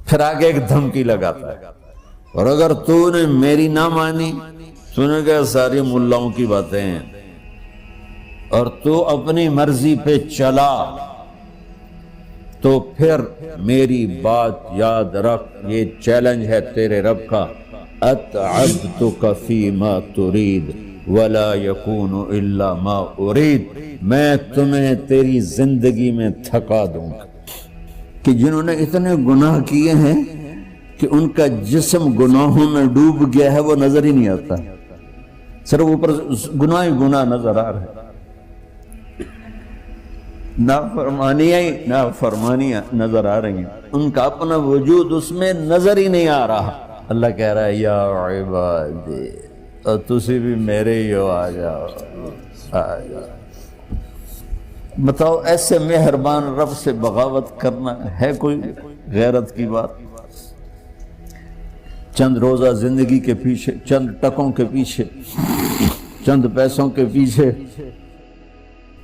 پھر آگے ایک دھمکی لگاتا ہے، اور اگر تو نے میری نہ مانی، تو نے کہا ساری ملاؤں کی باتیں ہیں، اور تو اپنی مرضی پہ چلا، تو پھر میری بات یاد رکھ، یہ چیلنج ہے تیرے رب کا، اتعبتک فیما ترید ولا یکون الا ما ارید، میں تمہیں تیری زندگی میں تھکا دوں گا۔ کہ جنہوں نے اتنے گناہ کیے ہیں کہ ان کا جسم گناہوں میں ڈوب گیا ہے، وہ نظر ہی نہیں آتا، صرف اوپر گناہ ہی گناہ نظر آ رہا ہے، نافرمانیاں نظر آ رہی ہیں، ان کا اپنا وجود اس میں نظر ہی نہیں آ رہا۔ اللہ کہہ رہا ہے یا عبادی، اور تسی بھی میرے ہی ہو، آ جاؤ آ جاؤ۔ بتاؤ ایسے مہربان رب سے بغاوت کرنا ہے کوئی غیرت کی بات؟ چند روزہ زندگی کے پیچھے، چند ٹکوں کے پیچھے، چند پیسوں کے پیچھے،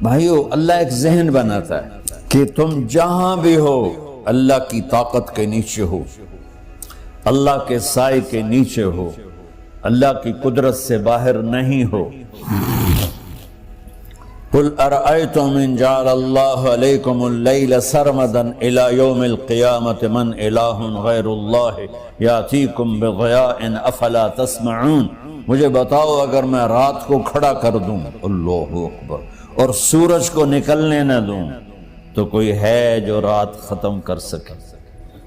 بھائیو اللہ ایک ذہن بناتا ہے کہ تم جہاں بھی ہو اللہ کی طاقت کے نیچے ہو، اللہ کے سائے کے نیچے ہو، اللہ کی قدرت سے باہر نہیں ہو۔ قل ارأيتم ان جعل الله عليكم الليل سرمدا الى يوم القيامة من اله غير الله ياتيكم بضياء افلا تسمعون، مجھے بتاؤ اگر میں رات کو کھڑا کر دوں، اللہ اکبر، اور سورج کو نکلنے نہ دوں، تو کوئی ہے جو رات ختم کر سکے؟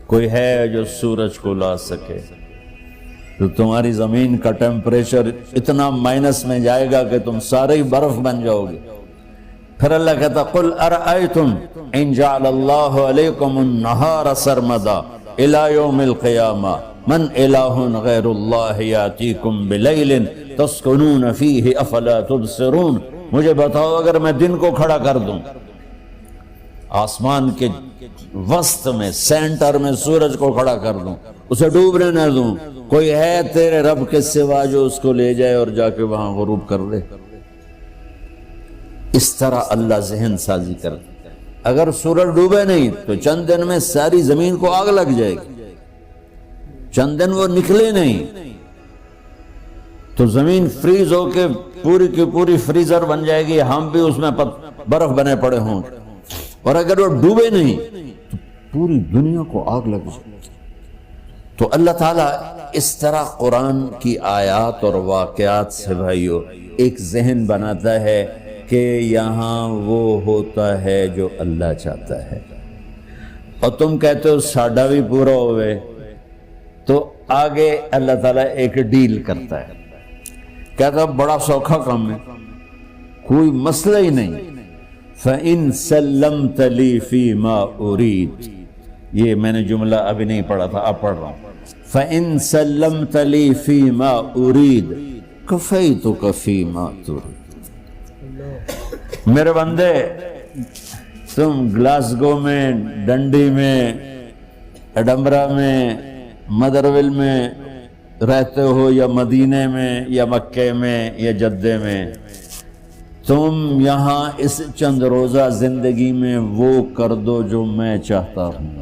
کوئی ہے جو سورج کو لا سکے؟ تو تمہاری زمین کا ٹیمپریچر اتنا مائنس میں جائے گا کہ تم سارے ہی برف بن جاؤ گے۔ پھر اللہ کہتا قل ارأیتم ان جعل اللہ علیکم النہار سرمدا الى یوم القیامہ من الہ غیر اللہ یاتیکم بلیل تسکنون فیہ افلا تبصرون، مجھے بتاؤ اگر میں دن کو کھڑا کر دوں، آسمان کے وسط میں سینٹر میں سورج کو کھڑا کر دوں، اسے ڈوبنے نہ دوں، کوئی ہے تیرے رب کے سوا جو اس کو لے جائے اور جا کے وہاں غروب کر دے؟ اس طرح اللہ ذہن سازی کرتا ہے۔ اگر سورج ڈوبے نہیں تو چند دن میں ساری زمین کو آگ لگ جائے گی، چند دن وہ نکلے نہیں تو زمین فریز ہو کے پوری کی پوری فریزر بن جائے گی، ہم بھی اس میں برف بنے پڑے ہوں، اور اگر وہ ڈوبے نہیں تو پوری دنیا کو آگ لگ جائے گی۔ تو اللہ تعالیٰ اس طرح قرآن کی آیات اور واقعات سے بھائیو ایک ذہن بناتا ہے کہ یہاں وہ ہوتا ہے جو اللہ چاہتا ہے، اور تم کہتے ہو ساڈا بھی پورا ہوئے، تو آگے اللہ تعالیٰ ایک ڈیل کرتا ہے، کہتا ہے بڑا سوکھا کام ہے، کوئی مسئلہ ہی نہیں، فَإِن سَلَّمْتَ لِي فِي مَا أُرِيد، یہ میں نے جملہ ابھی نہیں پڑھا تھا، اب پڑھ رہا ہوں، فَإِن سَلَّمْتَ لِي فِي مَا أُرِيد كَفَيْتُكَ فِي مَا تُرِيد۔ میرے بندے، تم گلاسگو میں، ڈنڈی میں، ایڈمبرا میں، مدرول میں رہتے ہو، یا مدینے میں، یا مکے میں، یا جدے میں، تم یہاں اس چند روزہ زندگی میں وہ کر دو جو میں چاہتا ہوں،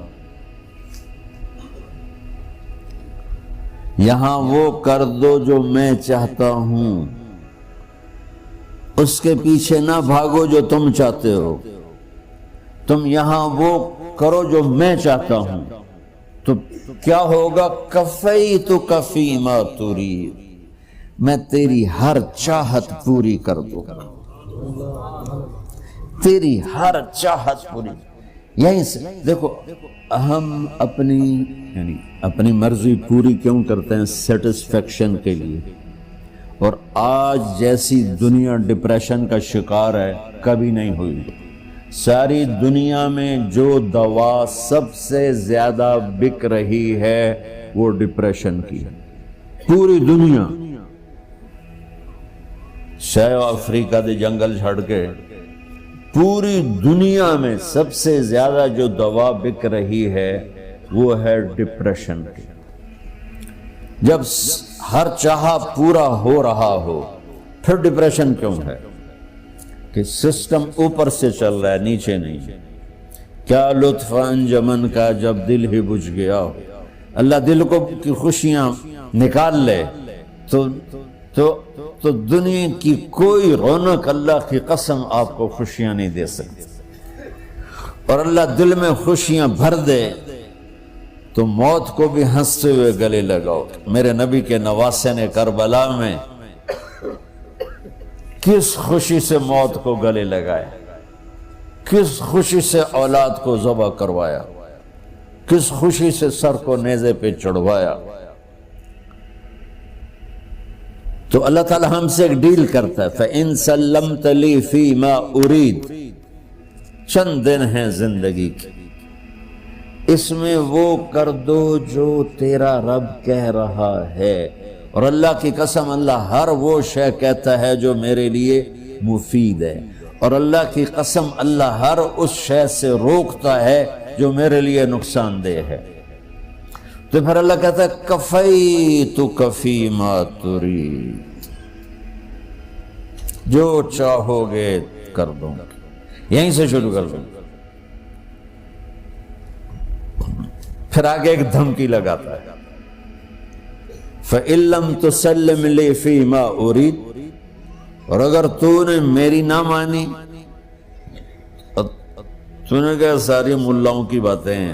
یہاں وہ کر دو جو میں چاہتا ہوں، اس کے پیچھے نہ بھاگو جو تم چاہتے ہو، تم یہاں وہ کرو جو میں چاہتا ہوں، تو کیا ہوگا؟ کفیتک فیما ترید، میں تیری ہر چاہت پوری کر دوں گا، تیری ہر چاہت پوری۔ یہیں سے دیکھو ہم اپنی مرضی پوری کیوں کرتے ہیں؟ سیٹسفیکشن کے لیے۔ اور آج جیسی دنیا ڈپریشن کا شکار ہے کبھی نہیں ہوئی۔ ساری دنیا میں جو دوا سب سے زیادہ بک رہی ہے وہ ڈپریشن کی، پوری دنیا، شاید افریقہ دے جنگل چھڑ کے پوری دنیا میں سب سے زیادہ جو دوا بک رہی ہے وہ ہے ڈپریشن کی۔ جب ہر چاہا پورا ہو رہا ہو پھر ڈپریشن کیوں ہے؟ کہ سسٹم اوپر سے چل رہا ہے، نیچے نہیں۔ کیا لطف انجمن کا جب دل ہی بجھ گیا، اللہ دل کو کی خوشیاں نکال لے تو دنیا کی کوئی رونق اللہ کی قسم آپ کو خوشیاں نہیں دے سکتی، اور اللہ دل میں خوشیاں بھر دے تو موت کو بھی ہنستے ہوئے گلے لگاؤ۔ میرے نبی کے نواسے نے کربلا میں کس خوشی سے موت کو گلے لگایا، کس خوشی سے اولاد کو ذبح کروایا، کس خوشی سے سر کو نیزے پہ چڑھوایا۔ تو اللہ تعالی ہم سے ایک ڈیل کرتا ہے، فَإِن سَلَّمْتَ لِي فِي مَا أُرِيد، چند دن ہیں زندگی کی، اس میں وہ کر دو جو تیرا رب کہہ رہا ہے۔ اور اللہ کی قسم اللہ ہر وہ شے کہتا ہے جو میرے لیے مفید ہے، اور اللہ کی قسم اللہ ہر اس شے سے روکتا ہے جو میرے لیے نقصان دہ ہے۔ تو پھر اللہ کہتا ہے کفیتک فی ما ترید، جو چاہو گے کر دوں گا۔ یہیں سے شروع کر دوں گا، پھر آگے ایک دھمکی لگاتا ہے، فَإِن لَّمْ تُسَلِّمْ لِي فِي مَا أُرِيدُ، اور اگر تو نے میری نہ مانی، تو نے کہا ساری ملاؤں کی باتیں ہیں،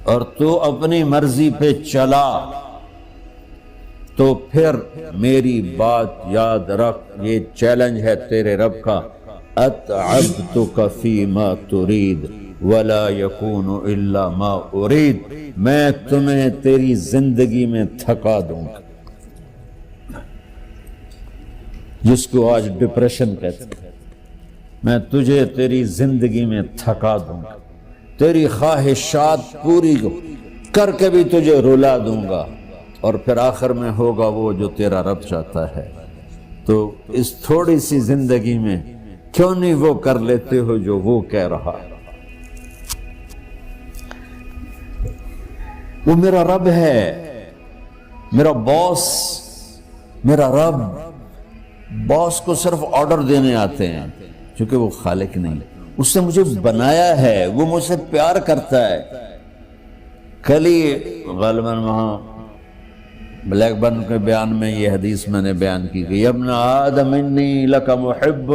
اور تو اپنی مرضی پہ چلا، تو پھر میری بات یاد رکھ، یہ چیلنج ہے تیرے رب کا، أَتْعَبْتُكَ فِي مَا تُرِيدُ وَلَا يَكُونُ إِلَّا مَا أُرِيدُ، میں تمہیں تیری زندگی میں تھکا دوں گا، جس کو آج ڈپریشن کہتے ہیں، میں تجھے تیری زندگی میں تھکا دوں گا، تیری خواہشات پوری کر کے بھی تجھے رلا دوں گا، اور پھر آخر میں ہوگا وہ جو تیرا رب چاہتا ہے۔ تو اس تھوڑی سی زندگی میں کیوں نہیں وہ کر لیتے ہو جو وہ کہہ رہا ہے؟ وہ میرا رب ہے، میرا باس، میرا رب۔ باس کو صرف آرڈر دینے آتے ہیں، چونکہ وہ خالق نہیں، اس نے مجھے بنایا ہے، وہ مجھ سے پیار کرتا ہے۔ کل ہی غالباً وہاں بلیک برن کے بیان میں یہ حدیث میں نے بیان کی کہ ابن آدم انی لک محب،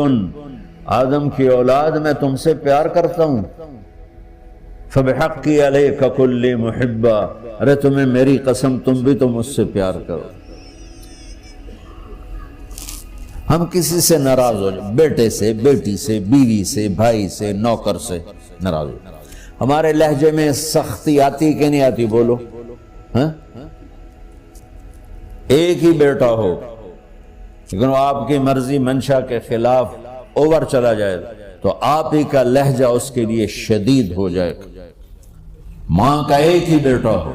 آدم کی اولاد میں تم سے پیار کرتا ہوں، فبحقی علیک کل محبا، ارے تمہیں میری قسم تم بھی تو مجھ سے پیار کرو۔ ہم کسی سے ناراض ہو جائیں، بیٹے سے، بیٹی سے، بیوی سے، بھائی سے، نوکر سے ناراض ہو جائیں، ہمارے لہجے میں سختی آتی کہ نہیں آتی؟ بولو ہاں؟ ایک ہی بیٹا ہو لیکن وہ آپ کی مرضی منشا کے خلاف اوور چلا جائے تو آپ ہی کا لہجہ اس کے لیے شدید ہو جائے گا۔ ماں کا ایک ہی بیٹا ہو،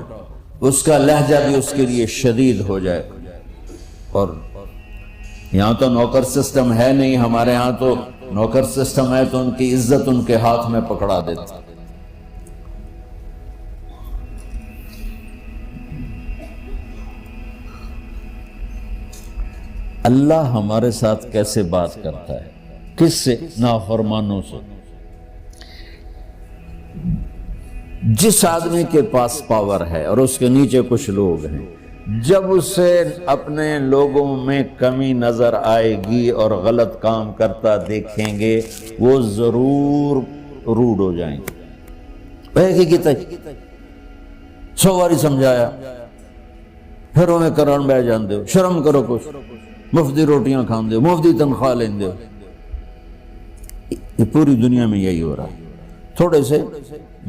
اس کا لہجہ بھی اس کے لیے شدید ہو جائے گا۔ اور یہاں تو نوکر سسٹم ہے نہیں، ہمارے ہاں تو نوکر سسٹم ہے تو ان کی عزت ان کے ہاتھ میں پکڑا دیتا۔ اللہ ہمارے ساتھ کیسے بات کرتا ہے؟ کس سے؟ نافرمانوں سے۔ جس آدمی کے پاس پاور ہے اور اس کے نیچے کچھ لوگ ہیں، جب اسے اپنے لوگوں میں کمی نظر آئے گی اور غلط کام کرتا دیکھیں گے، وہ ضرور روڈ ہو جائیں گے۔ ایک ہی کی تک 100 باری سمجھایا، پھر انہیں کرن بہ جان دے، شرم کرو، کچھ مفتی روٹیاں کھان دے، مفتی تنخواہ لیں دے۔ یہ پوری دنیا میں یہی ہو رہا ہے۔ تھوڑے سے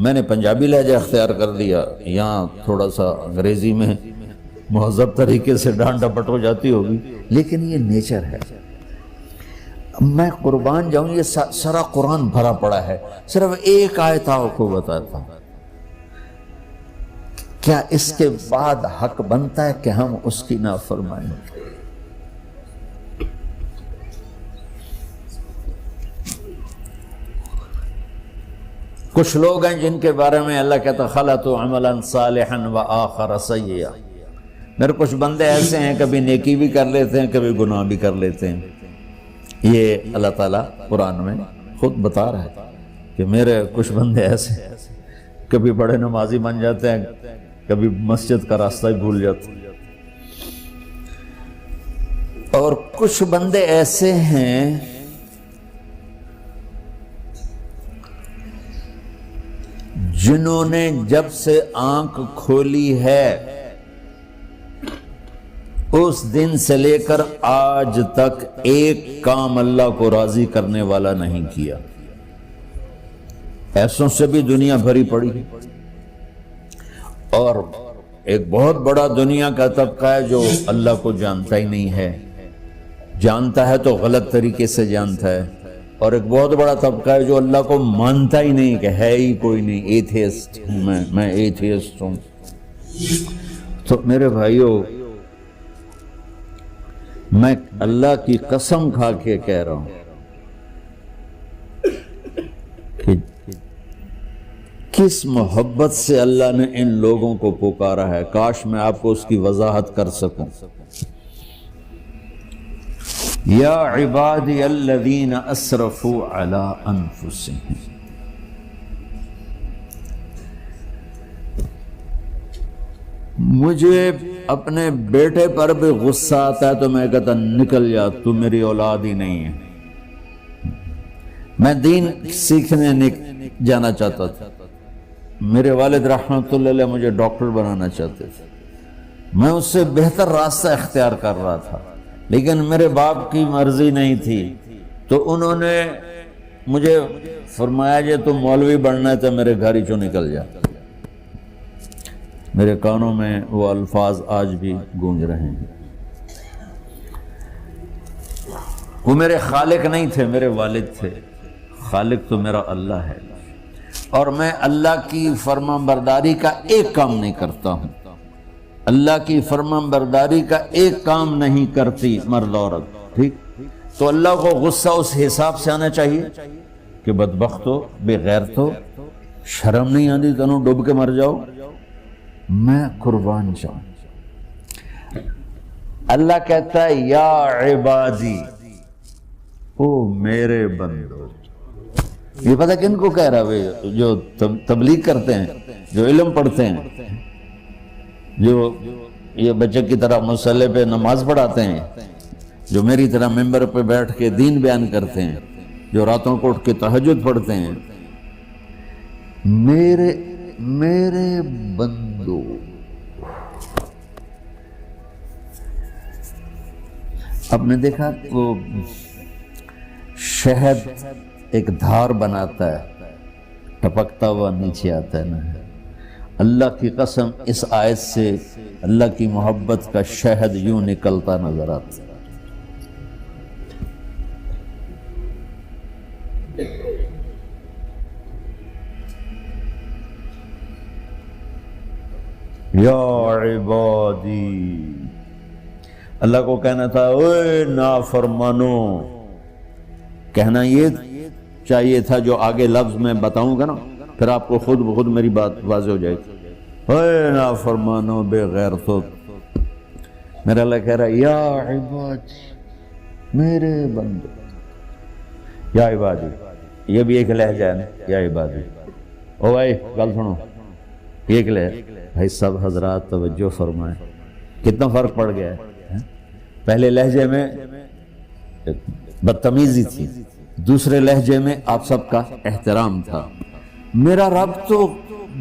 میں نے پنجابی لہجہ اختیار کر لیا، یہاں تھوڑا سا انگریزی میں مہذب طریقے سے ڈانٹ ڈپٹ ہو جاتی ہوگی، لیکن یہ نیچر ہے۔ میں قربان جاؤں، یہ سارا قرآن بھرا پڑا ہے، صرف ایک آیت آپ کو بتاتا ہوں۔ کیا اس کے بعد حق بنتا ہے کہ ہم اس کی نافرمانی کریں؟ کچھ لوگ ہیں جن کے بارے میں اللہ کہتا خلطوا عملا صالحا وآخر سیئا۔ میرے کچھ بندے ایسے ہیں، کبھی نیکی بھی کر لیتے ہیں، کبھی گناہ بھی کر لیتے ہیں۔ یہ اللہ تعالیٰ قرآن میں خود بتا رہا ہے کہ میرے کچھ بندے ایسے ہیں، کبھی بڑے نمازی بن جاتے ہیں، کبھی مسجد کا راستہ ہی بھول جاتا. اور کچھ بندے ایسے ہیں جنہوں نے جب سے آنکھ کھولی ہے اس دن سے لے کر آج تک ایک کام اللہ کو راضی کرنے والا نہیں کیا. ایسوں سے بھی دنیا بھری پڑی. اور ایک بہت بڑا دنیا کا طبقہ ہے جو اللہ کو جانتا ہی نہیں ہے، جانتا ہے تو غلط طریقے سے جانتا ہے. اور ایک بہت بڑا طبقہ ہے جو اللہ کو مانتا ہی نہیں کہ ہے ہی کوئی نہیں، ایتھیسٹ ہوں میں ایتھیسٹ ہوں. تو میرے بھائیوں، میں اللہ کی قسم کھا کے کہہ رہا ہوں کہ کس محبت سے اللہ نے ان لوگوں کو پکارا ہے، کاش میں آپ کو اس کی وضاحت کر سکوں. یا عبادی الذین اسرفوا علی انفسہم. مجھے اپنے بیٹے پر بھی غصہ آتا ہے تو میں کہتا نکل جا، تو میری اولاد ہی نہیں ہے. میں دین سیکھنے جانا چاہتا تھا. میرے والد رحمۃ اللہ علیہ مجھے ڈاکٹر بنانا چاہتے تھے. میں اس سے بہتر راستہ اختیار کر رہا تھا، لیکن میرے باپ کی مرضی نہیں تھی. تو انہوں نے مجھے فرمایا جی تو مولوی بننا ہے تو میرے گھر ہی چوں نکل جا. میرے کانوں میں وہ الفاظ آج بھی گونج رہے ہیں. وہ میرے خالق نہیں تھے، میرے والد تھے. خالق تو میرا اللہ ہے، اور میں اللہ کی فرمان برداری کا ایک کام نہیں کرتا ہوں. اللہ کی فرمان برداری کا ایک کام نہیں کرتی مرد عورت. ٹھیک، تو اللہ کو غصہ اس حساب سے آنا چاہیے کہ بدبخت ہو، بے غیرت ہو، شرم نہیں آتی تنوں ڈوب کے مر جاؤ. میں قربان جاؤں. اللہ کہتا ہے یا عبادی، او میرے بندو. یہ پتہ کن کو کہہ رہا ہے؟ جو تبلیغ کرتے ہیں، جو علم پڑھتے ہیں، جو یہ بچے کی طرح مصلی پہ نماز پڑھاتے ہیں، جو میری طرح ممبر پہ بیٹھ کے دین بیان کرتے ہیں، جو راتوں کو اٹھ کے تہجد پڑھتے ہیں. میرے بندو، آپ نے دیکھا وہ شہد ایک دھار بناتا ہے، ٹپکتا ہوا نیچے آتا ہے نا. اللہ کی قسم اس آیت سے اللہ کی محبت کا شہد یوں نکلتا نظر آتا ہے. یا عبادی، اللہ کو کہنا تھا اوے نافرمانو. کہنا یہ چاہیے تھا جو آگے لفظ میں بتاؤں گا نا، پھر آپ کو خود بخود میری بات واضح ہو جائے گی. اوے نافرمانو، بے غیرتو. میرا اللہ کہہ رہا ہے یا عبادی، میرے بندے. یا عبادی، یہ بھی ایک لہجہ ہے نا، یا عبادی. او بھائی گل سنو، یہ ایک لہجہ. بھائی سب حضرات توجہ فرمائیں، کتنا فرق پڑ گیا ہے. پہلے لہجے میں بدتمیزی تھی، دوسرے لہجے میں آپ سب کا احترام تھا. میرا رب تو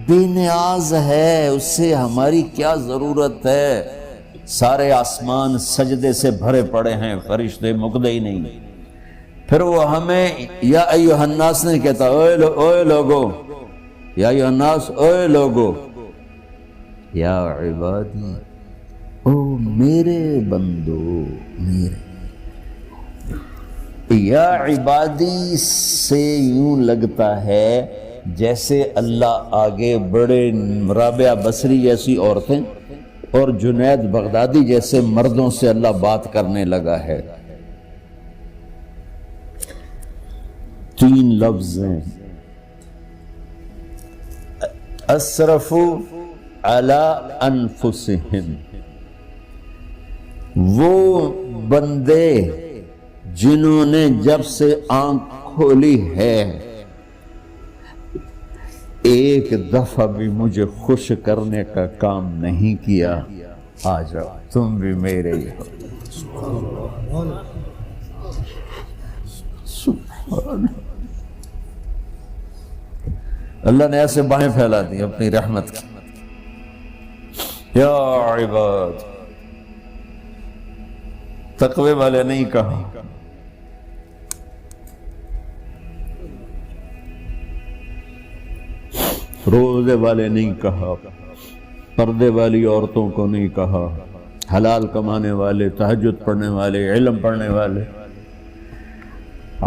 بے نیاز ہے، اس سے ہماری کیا ضرورت ہے. سارے آسمان سجدے سے بھرے پڑے ہیں، فرشتے مقدے ہی نہیں. پھر وہ ہمیں یا ایھا الناس نہیں کہتا، اوے لوگو، یا ایھا الناس، اوے لوگو. یا عبادی، او میرے بندو، میرے. یا عبادی سے یوں لگتا ہے جیسے اللہ آگے بڑے رابعہ بصری جیسی عورتیں اور جنید بغدادی جیسے مردوں سے اللہ بات کرنے لگا ہے. 3 لفظ ہیں، اسرفوا علی انفسہم. وہ بندے جنہوں نے جب سے آنکھ کھولی ہے ایک دفعہ بھی مجھے خوش کرنے کا کام نہیں کیا، آ جاؤ تم بھی میرے ہی ہو۔ اللہ نے ایسے باہیں پھیلا دی اپنی رحمت کی۔ یا عباد، تقوی والے نہیں کہا، روزے والے نہیں کہا، پردے والی عورتوں کو نہیں کہا، حلال کمانے والے، تہجد پڑھنے والے، علم پڑھنے والے۔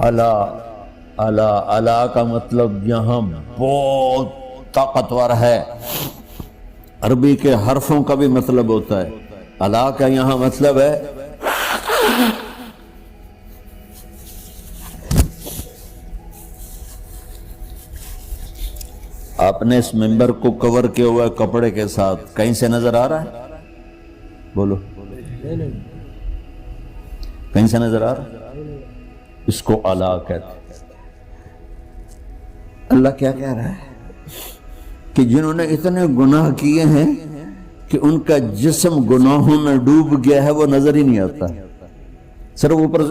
اعلیٰ اعلیٰ اعلیٰ کا مطلب یہاں بہت طاقتور ہے، عربی کے حرفوں کا بھی مطلب ہوتا ہے۔ اعلیٰ کا یہاں مطلب ہے آپ نے اس ممبر کو کور کیا ہوا ہے کپڑے کے ساتھ، کہیں سے نظر آ رہا ہے؟ بولو، کہیں سے نظر آ رہا ہے؟ اس کو اعلیٰ کہتے ہیں۔ اللہ کیا کہہ رہا ہے کہ جنہوں نے اتنے گناہ کیے ہیں کہ ان کا جسم گناہوں میں ڈوب گیا ہے، وہ نظر ہی نہیں آتا، صرف اوپر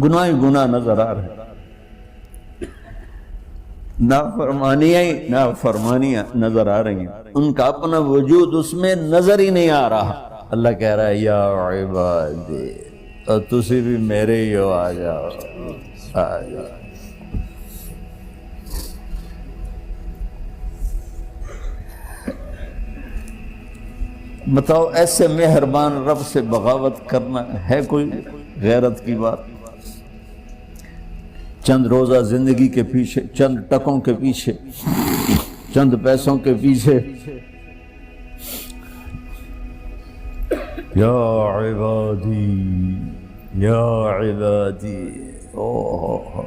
گناہ ہی گناہ نظر آ رہا ہے، نافرمانیاں نظر آ رہی ہیں، ان کا اپنا وجود اس میں نظر ہی نہیں آ رہا۔ اللہ کہہ رہا ہے یا عبادی، اور تسی بھی میرے ہی ہو، آ جاؤ آ جاؤ۔ بتاؤ ایسے مہربان رب سے بغاوت کرنا ہے کوئی غیرت کی بات؟ چند روزہ زندگی کے پیچھے، چند ٹکوں کے پیچھے، چند پیسوں کے پیچھے، یا عبادی یا عبادی، اوہ